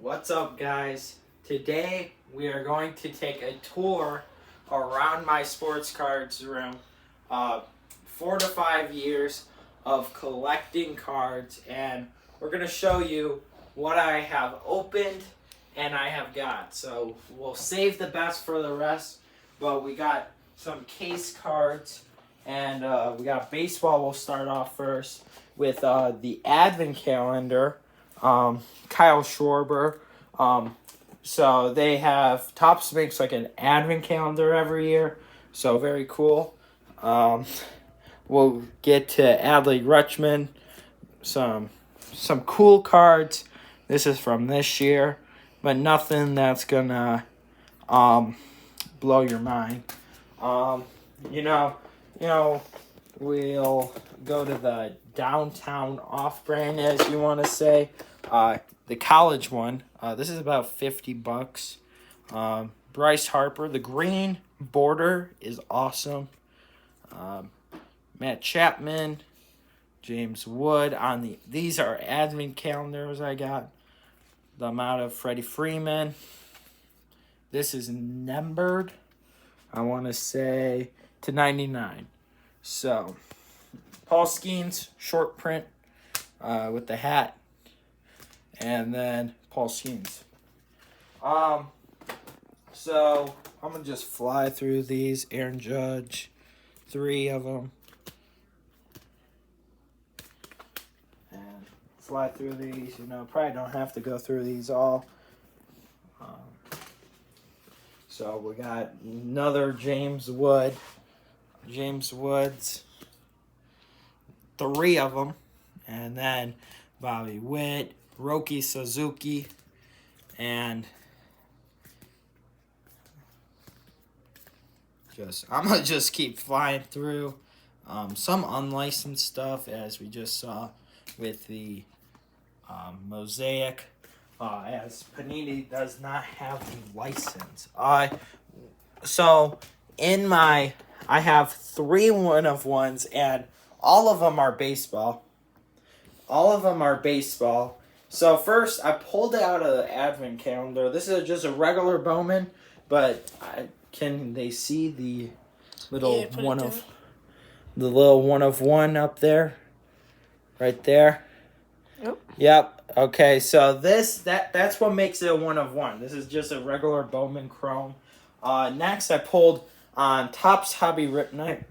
What's up, guys? Today we are going to take a tour around my sports cards room. 4 to 5 years of collecting cards, and we're going to show you what I have opened and I have got. So we'll save the best for the rest, but we got some case cards and we got baseball. We'll start off first with the advent calendar. Kyle Schwarber. So they have Topps makes like an advent calendar every year. So very cool. We'll get to Adley Rutschman. Some cool cards. This is from this year, but nothing that's gonna blow your mind. You know, we'll go to the downtown off-brand, as you want to say. The college one. This is about $50. Bryce Harper. The green border is awesome. Matt Chapman. James Wood. These are advent calendars I got. The amount of Freddie Freeman. This is numbered, I want to say, to 99. So, Paul Skeens, short print with the hat. And then Paul Skeens. So, I'm going to just fly through these. Aaron Judge, 3 of them. And fly through these. Probably don't have to go through these all. So we got another James Wood. James Woods. 3 of them. And then Bobby Witt, Roki Suzuki, and I'm going to just keep flying through some unlicensed stuff, as we just saw with the Mosaic. As Panini does not have the license. So I have 3 1-of-1s, and all of them are baseball. So first, I pulled it out of the advent calendar. This is just a regular Bowman, but can they see the little the little 1-of-1 up there, right there? Yep. Okay, so that's what makes it a 1-of-1. This is just a regular Bowman Chrome. Next, I pulled on Topps Hobby Ripknight.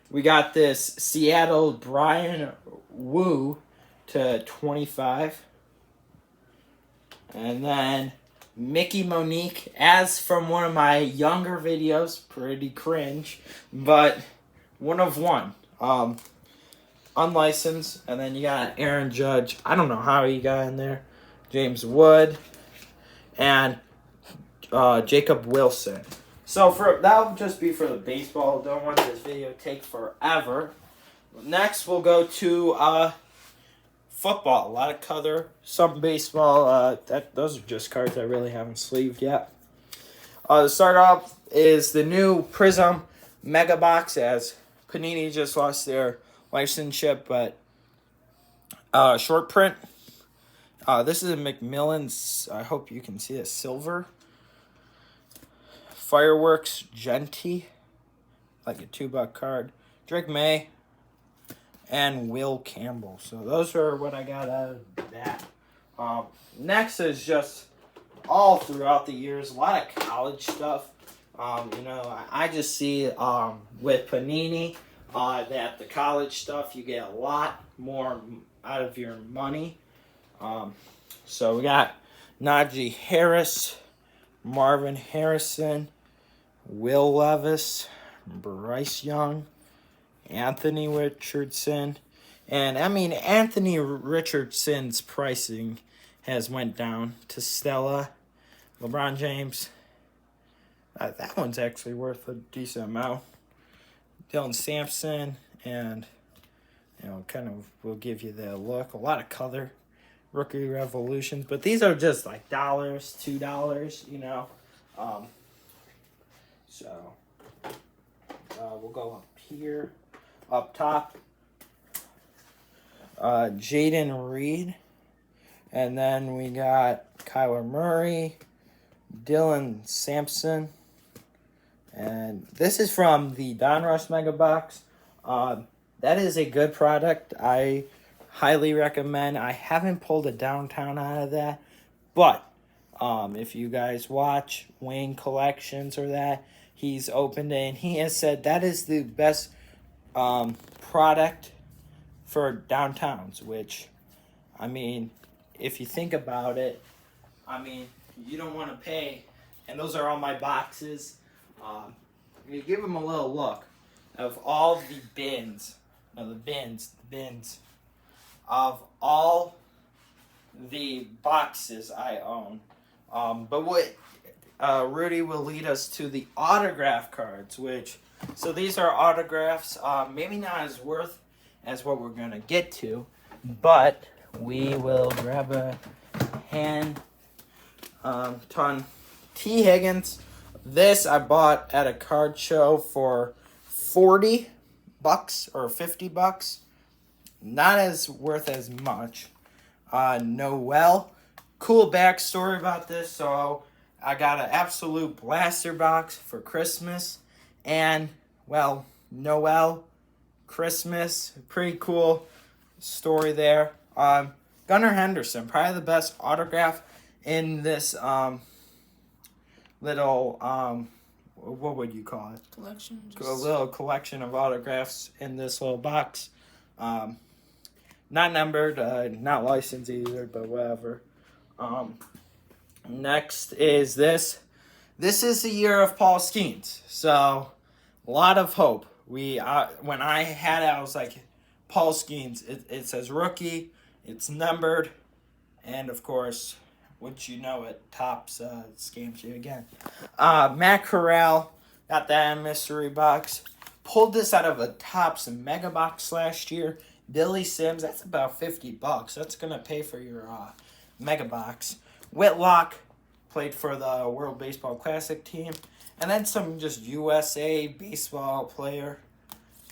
We got this Seattle Brian Wu to 25. And then Mickey Monique, as from one of my younger videos, pretty cringe, but 1-of-1. Unlicensed. And then you got Aaron Judge. I don't know how he got in there. James Wood. And Jacob Wilson. So that'll just be for the baseball. Don't want this video to take forever. Next, we'll go to football. A lot of color, some baseball. Those are just cards I really haven't sleeved yet. To start off is the new Prism Mega Box, as Panini just lost their licenseship, but short print. This is a McMillan's. I hope you can see it. Silver. Fireworks Genty, like a $2 card. Drake May and Will Campbell. So those are what I got out of that. Next is just all throughout the years, a lot of college stuff. I just see with Panini that the college stuff, you get a lot more out of your money. So we got Najee Harris, Marvin Harrison, Will Levis, Bryce Young, Anthony Richardson. And Anthony Richardson's pricing has went down to Stella. LeBron James, that one's actually worth a decent amount. Dylan Sampson, and kind of will give you the look. A lot of color. Rookie Revolutions, but these are just like $1, $2, So we'll go up here, up top. Jaden Reed, And then we got Kyler Murray, Dylan Sampson. And this is from the Donruss Mega Box. That is a good product. I highly recommend. I haven't pulled a downtown out of that. But if you guys watch Wayne Collections or that, he's opened it and he has said that is the best product for downtowns, which, I mean, if you think about it, I mean, you don't want to pay, and those are all my boxes. You give them a little look of all the bins, the bins of all the boxes I own. But what Rudy will lead us to the autograph cards, which, so these are autographs, maybe not as worth as what we're going to get to, but we will grab a hand ton. T. Higgins, this I bought at a card show for $40 or $50. Not as worth as much. Noel, cool backstory about this. So I got an absolute blaster box for Christmas, and well, Noel, Christmas, pretty cool story there. Gunnar Henderson, probably the best autograph in this little what would you call it? Collection. A little collection of autographs in this little box. Not numbered, not licensed either, but whatever. Next is this. This is the year of Paul Skeens, so a lot of hope. When I had it, I was like, Paul Skeens. It says rookie. It's numbered, and of course, once you know it, Topps scams you again. Matt Corral, got that in mystery box. Pulled this out of a Topps Mega Box last year. Billy Sims, that's about $50. That's gonna pay for your Mega Box. Whitlock played for the World Baseball Classic team, and then some just USA baseball player.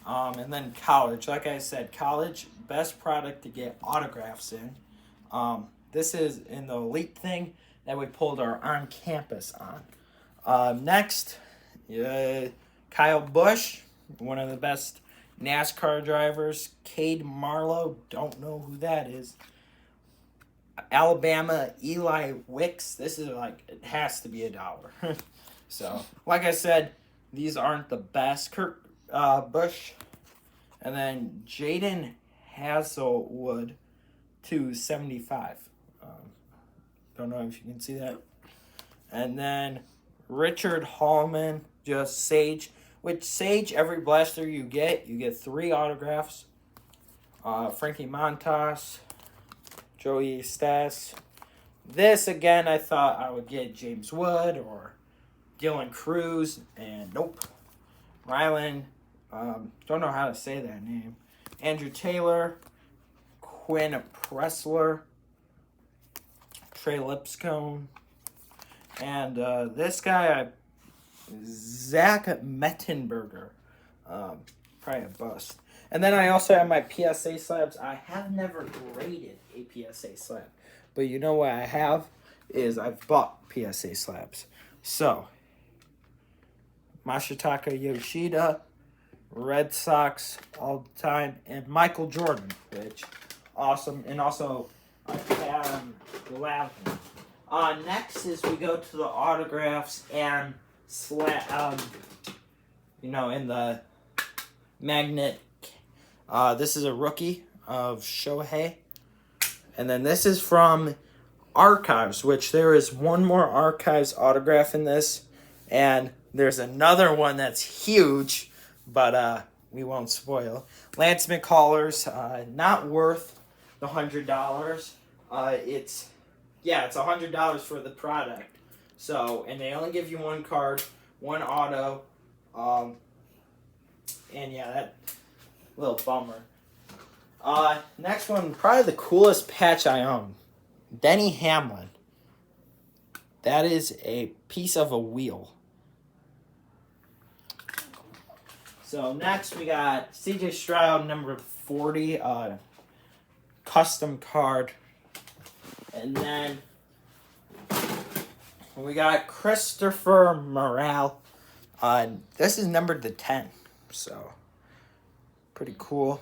And then college. Like I said, college, best product to get autographs in. This is in the elite thing that we pulled our on-campus on. Next, Kyle Busch, one of the best NASCAR drivers. Cade Marlowe, don't know who that is. Alabama, Eli Wicks. This is like, it has to be $1. So, like I said, these aren't the best. Kurt Busch. And then Jaden Hazelwood, $275. Don't know if you can see that. And then Richard Hallman, just Sage. Which Sage, every blaster you get 3 autographs. Frankie Montas, Joey Stas. This, again, I thought I would get James Wood or Dylan Cruz, and nope. Rylan, don't know how to say that name. Andrew Taylor, Quinn Pressler, Trey Lipscomb, and this guy, Zach Mettenberger, probably a bust. And then I also have my PSA slabs. I have never graded a PSA slab, but you know what I have is I've bought PSA slabs. So, Masataka Yoshida, Red Sox all the time, and Michael Jordan, which awesome, and also Adam Glavine. Next is we go to the autographs and in the magnet. This is a rookie of Shohei, and then this is from Archives, which there is one more Archives autograph in this, and there's another one that's huge, but we won't spoil. Lance McCullers, not worth the $100. It's $100 for the product. So, and they only give you one card, one auto, and yeah, that little bummer. Next one, probably the coolest patch I own, Denny Hamlin. That is a piece of a wheel. So next we got C.J. Stroud, number 40, custom card. And then we got Christopher Morale. This is numbered to 10, so pretty cool.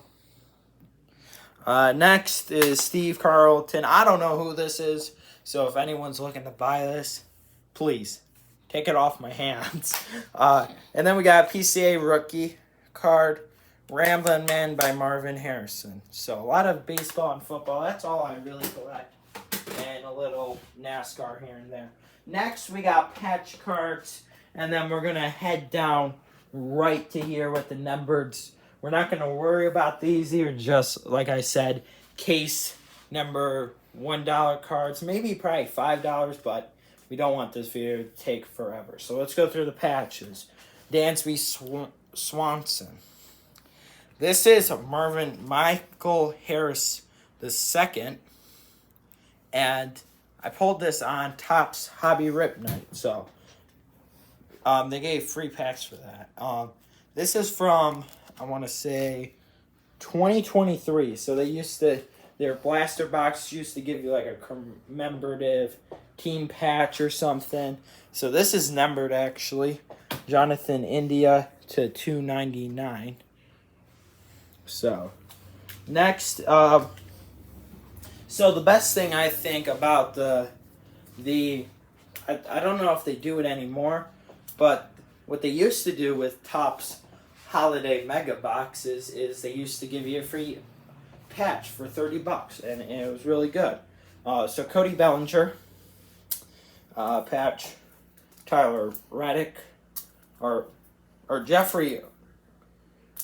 Next is Steve Carlton. I don't know who this is, so if anyone's looking to buy this, please take it off my hands. And then we got PCA rookie card, Ramblin' Man by Marvin Harrison. So a lot of baseball and football. That's all I really collect. And a little NASCAR here and there. Next, we got patch cards. And then we're going to head down right to here with the numbered. We're not going to worry about these. These are just, like I said, case number $1 cards. Maybe probably $5, but we don't want this video to take forever. So let's go through the patches. Dansby Swanson. This is Michael Harris II. And I pulled this on Topps Hobby Rip Night. So they gave free packs for that. This is from, I want to say, 2023. So their blaster box used to give you like a commemorative team patch or something. So this is numbered actually. Jonathan India to 299. So next, so the best thing I think about I don't know if they do it anymore, but what they used to do with Topps Holiday Mega Boxes is they used to give you a free patch for $30, and it was really good. So Cody Bellinger patch, Tyler Reddick, or Jeffrey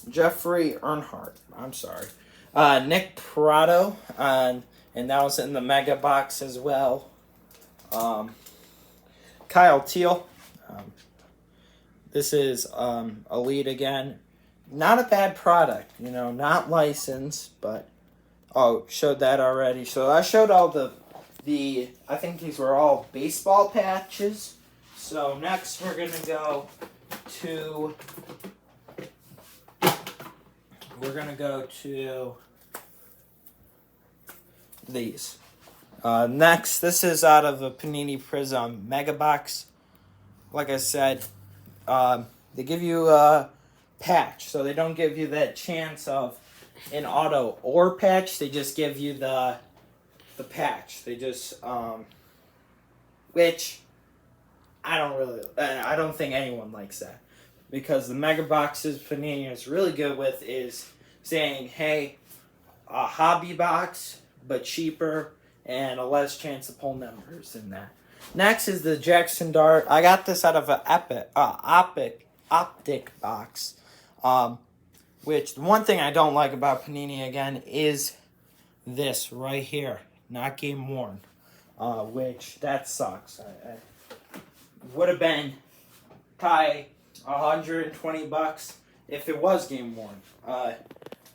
Earnhardt. I'm sorry. Nick Pratto, and that was in the Mega Box as well. Kyle Teal. This is Elite again. Not a bad product, not licensed, but showed that already. So I showed all the I think these were all baseball patches. So next we're gonna go to these. Next, this is out of a Panini Prism Mega Box. Like I said, they give you a patch, so they don't give you that chance of an auto or patch. They just give you the patch. They just which I don't think anyone likes that, because the Mega Boxes Panini is really good with is saying, hey, a hobby box but cheaper and a less chance to pull numbers in that. Next is the Jackson Dart. I got this out of an optic box. Which the one thing I don't like about Panini again is this right here, not game worn. Which that sucks. I would have been probably $120 if it was game worn.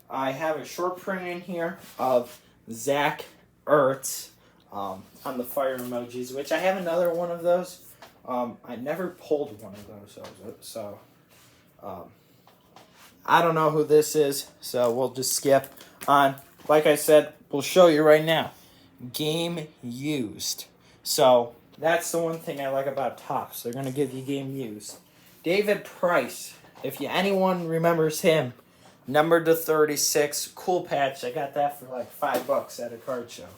I have a short print in here of Zach Ertz on the fire emojis, which I have another one of those. I never pulled one of those, so I don't know who this is, so we'll just skip on. Like I said, we'll show you right now. Game used. So that's the one thing I like about Topps. They're going to give you game used. David Price, if anyone remembers him, numbered to 36, cool patch. I got that for like $5 at a card show.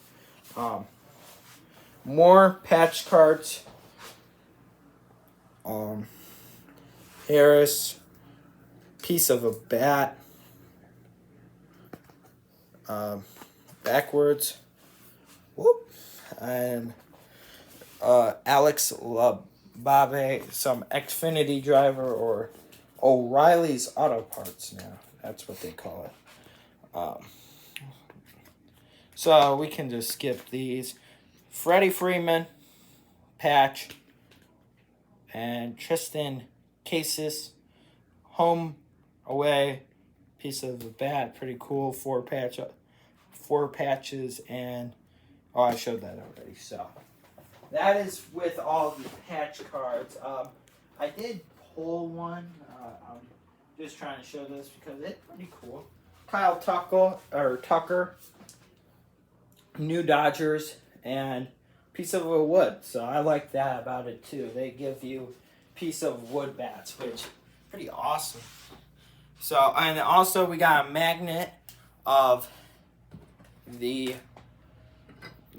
More patch cards. Harris, piece of a bat. Backwards. Whoop. And Alex LaBave, some Xfinity driver, or O'Reilly's Auto Parts now. That's what they call it. So we can just skip these. Freddie Freeman, patch. And Tristan Cassis, home, away, piece of the bat, pretty cool. Four patches, and I showed that already. So that is with all the patch cards. I did pull one. I'm just trying to show this because it's pretty cool. Kyle Tucker, New Dodgers, and piece of a wood. So I like that about it too. They give you piece of wood bats, which pretty awesome. So, and also we got a magnet of the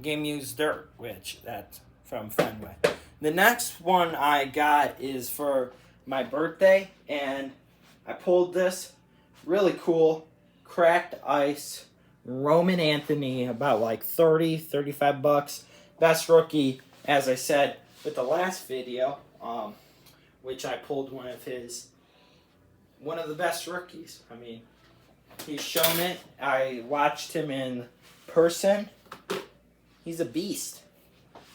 Game Used Dirt, which that's from Fenway. The next one I got is for my birthday, and I pulled this really cool cracked ice Roman Anthony, about like 35 bucks. Best rookie, as I said with the last video, which I pulled one of the best rookies. I mean, he's shown it. I watched him in person. He's a beast.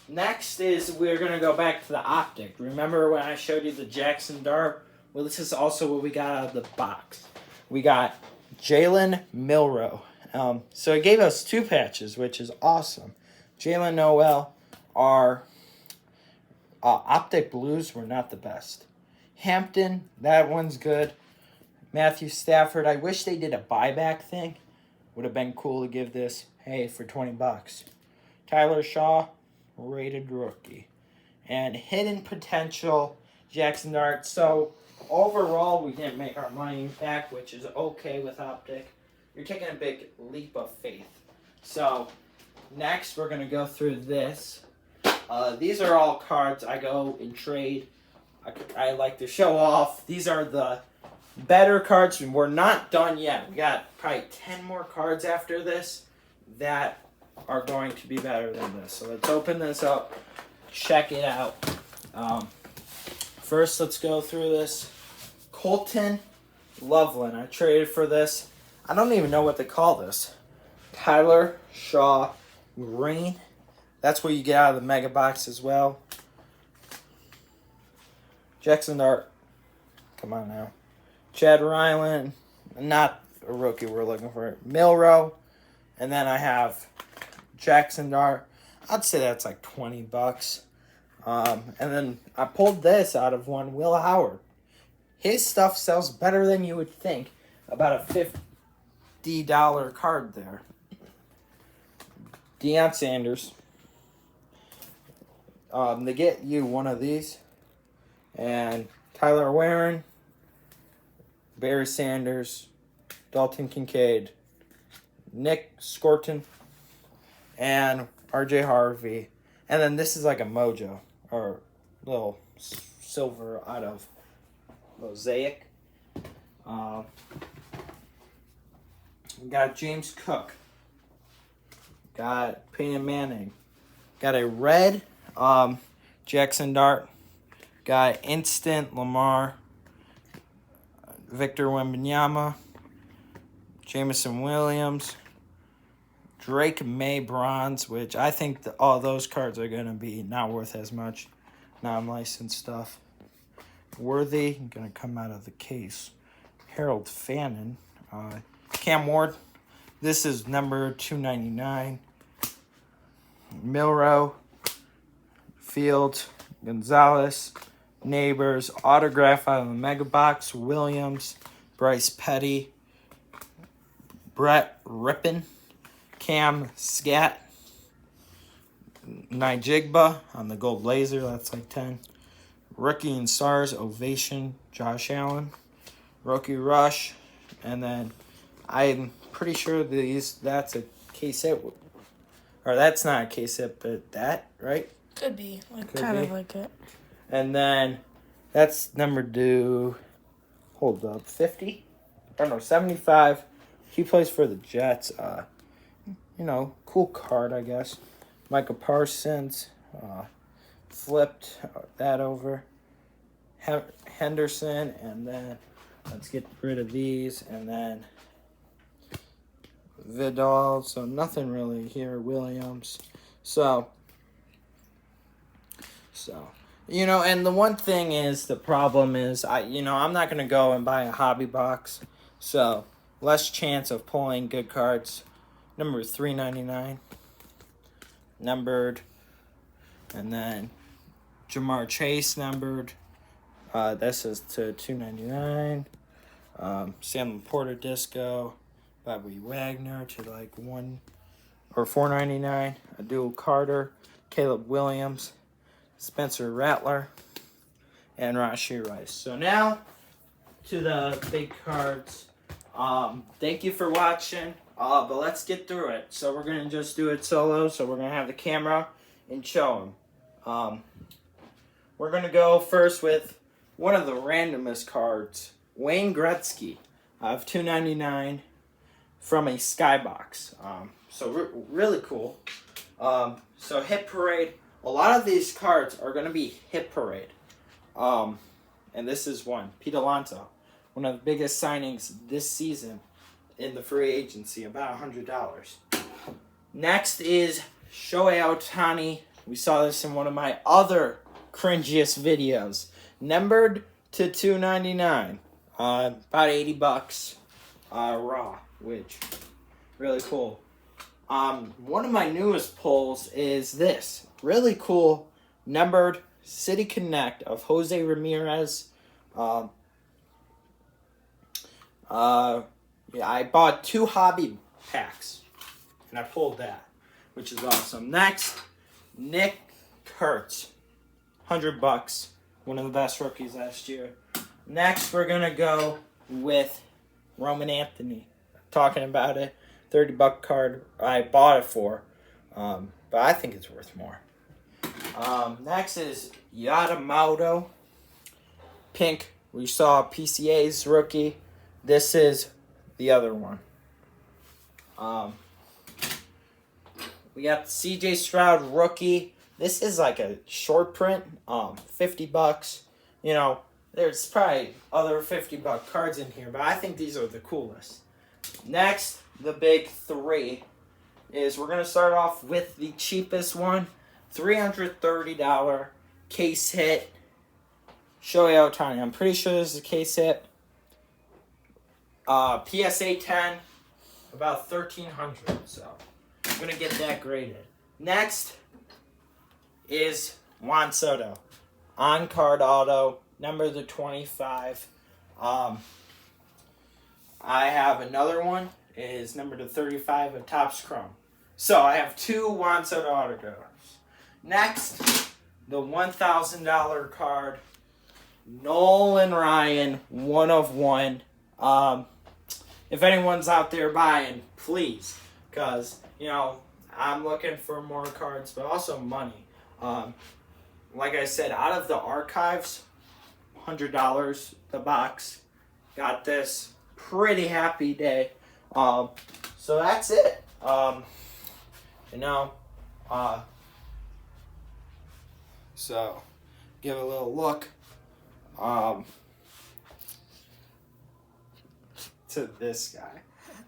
Next is we're going to go back to the optic. Remember when I showed you the Jackson Dart? Well, this is also what we got out of the box. We got Jalen Milroe. So it gave us 2 patches, which is awesome. Jalen Noel, our optic blues were not the best. Hampton, that one's good. Matthew Stafford, I wish they did a buyback thing. Would have been cool to give this, hey, for 20 bucks. Tyler Shaw, rated rookie. And hidden potential, Jackson Dart. So overall, we didn't make our money back, which is okay with optic. You're taking a big leap of faith. So next, we're going to go through this. These are all cards I go and trade. I like to show off. These are the better cards, and we're not done yet. We got probably 10 more cards after this that are going to be better than this. So let's open this up, check it out. First, let's go through this. Colton Loveland. I traded for this. I don't even know what to call this. Tyler Shaw Green. That's what you get out of the mega box as well. Jackson Dart. Come on now. Chad Ryland. Not a rookie we're looking for. Milroe. And then I have Jackson Dart. I'd say that's like 20 bucks. And then I pulled this out of one, Will Howard. His stuff sells better than you would think. About a $50 card there. Deion Sanders. They get you one of these. And Tyler Warren, Barry Sanders, Dalton Kincaid, Nick Scorton, and RJ Harvey. And then this is like a mojo, or little silver out of Mosaic. We got James Cook. Got Peyton Manning. Got a red Jackson Dart. Got instant Lamar. Victor Wembanyama. Jameson Williams. Drake May bronze, which I think all those cards are going to be not worth as much non-licensed stuff. Worthy, going to come out of the case. Harold Fannin. Cam Ward. This is number 299. Milroe. Fields. Gonzalez. Neighbors. Autograph out of the mega box. Williams. Bryce Petty. Brett Rippin. Cam Scat. Nijigba on the gold laser. That's like 10. Rookie and Stars. Ovation. Josh Allen. Rookie Rush. And then I'm pretty sure that's a case hit. Or that's not a case hit, but that, right? Could be. Kind of like it. And then that's number 50? Or no, 75. He plays for the Jets. Cool card, I guess. Micah Parsons. Flipped that over. Henderson. And then let's get rid of these. And then Vidal. So nothing really here. Williams. So, and the one thing is, the problem is, I'm not going to go and buy a hobby box. So, less chance of pulling good cards. Number 399. Numbered. And then Jamar Chase numbered. This is to 299. Sam Porter Disco. Bobby Wagner to like or $4.99. Abdul Carter, Caleb Williams, Spencer Rattler, and Rashee Rice. So now to the big cards. Thank you for watching. But let's get through it. So we're gonna just do it solo. So we're gonna have the camera and show them. We're gonna go first with one of the randomest cards, Wayne Gretzky, of $2.99 from a Skybox. So really cool. So Hit Parade. A lot of these cards are gonna be Hit Parade. And this is one. Pete Alonso, one of the biggest signings this season in the free agency, about $100. Next is Shohei Ohtani. We saw this in one of my other cringiest videos. Numbered to $2.99. About $80 raw, which really cool. One of my newest pulls is this. Really cool numbered City Connect of Jose Ramirez. Yeah, I bought 2 hobby packs, and I pulled that, which is awesome. Next, Nick Kurtz, $100, one of the best rookies last year. Next, we're gonna go with Roman Anthony. Talking about it, $30 card. I bought it for, but I think it's worth more. Next is Yamamoto, pink. We saw PCA's rookie. This is the other one. We got CJ Stroud rookie. This is like a short print. $50. You know, there's probably other $50 cards in here, but I think these are the coolest. Next, the big 3 is we're gonna start off with the cheapest one, $330 case hit. Shohei Ohtani. I'm pretty sure this is a case hit. PSA 10, about $1,300. So I'm gonna get that graded. Next is Juan Soto, on card auto, number to 25. I have another one, is number to 35 of Topps Chrome. So I have 2 Juan Soto autographs. Next, the $1,000 card, Nolan Ryan, 1 of 1. If anyone's out there buying, please, because, you know, I'm looking for more cards, but also money. Like I said, out of the archives, $100 the box. Got this. Pretty happy day. So that's it. So give a little look. To this guy.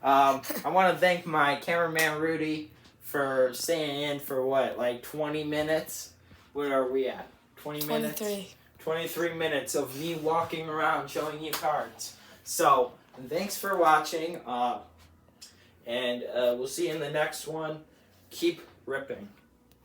I want to thank my cameraman Rudy for staying in for like 20 minutes. Where are we at? 20 minutes? 23 minutes of me walking around showing you cards. So, thanks for watching. And we'll see you in the next one. Keep ripping.